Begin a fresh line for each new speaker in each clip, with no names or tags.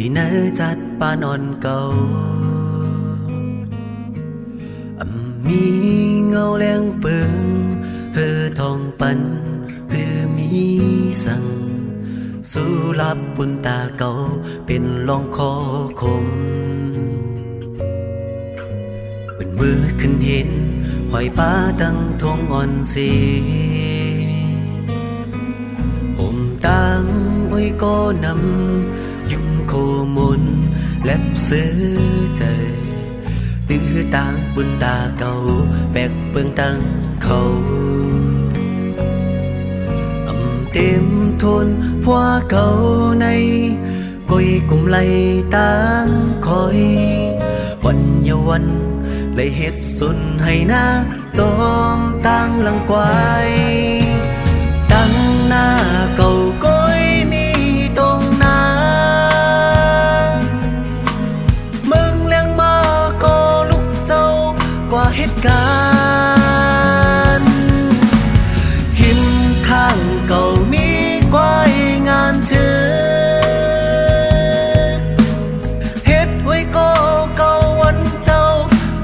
nỡ chặt ba non cầuมีเงาแรงเปิงเธอทองปันคือมีสั่งสู้รับบุญตาเก่าเป็นลองคอคมเป็นมือขึ้นเห็นหอยป้าตั้งทงอ่อนสีห่มตังไว้ก็นำยุ่งโคมนเล็บซื้อใจตื้อตางบุญตาเก่าแบกเปิงตั้งเขาเต็มทนพัวเก่าในกุยกุมไหลตางคอยวันเยาวันเลยเฮ็ดสุนให้หน้าจอมตั้งหลังควายตั้งหน้าเก่าก้อยมีตรงนาเมืองเลี้ยงมาก็ลุกเจ้ากว่าเหตุการณ์หิมข้างเก่ามีกวายงานเธอเฮ็ดไว้ก็เก่าวันเจ้า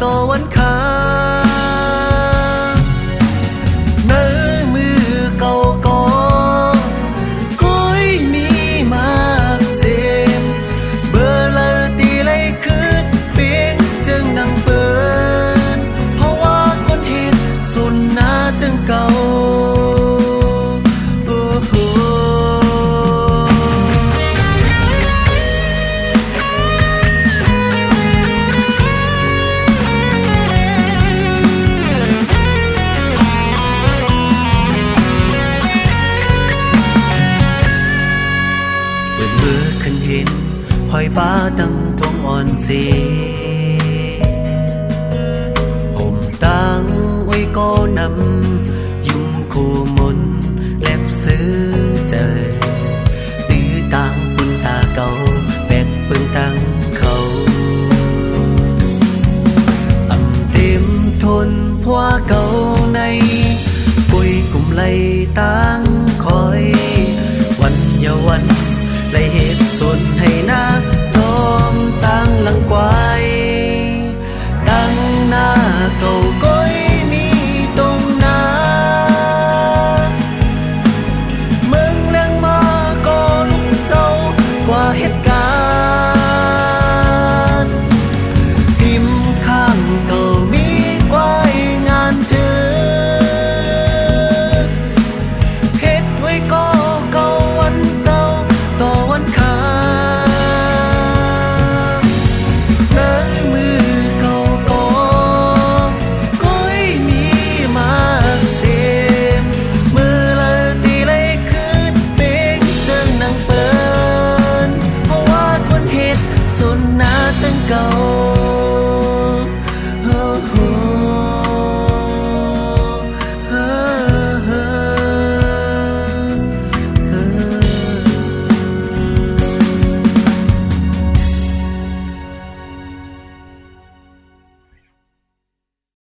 ต่อวันขาเนื้อมือเก่าก็ก้อยมีมากเสียมเบอร์ละตีเลยคืดเปียงจึงดังเปินเพราะว่าคนเห็นสุนนาจึงเก่ามือขึ้นเห็นหอยป้าตั้งทงอ่อนสีห่มตั้งไว้ก็นำยุ่งคู่มนเล็บซื้อใจตื้อตางบุญตาเก่าแบกเปิงตั้งเขาเต็มทนพัวเก่าในกุยกุมไหลตา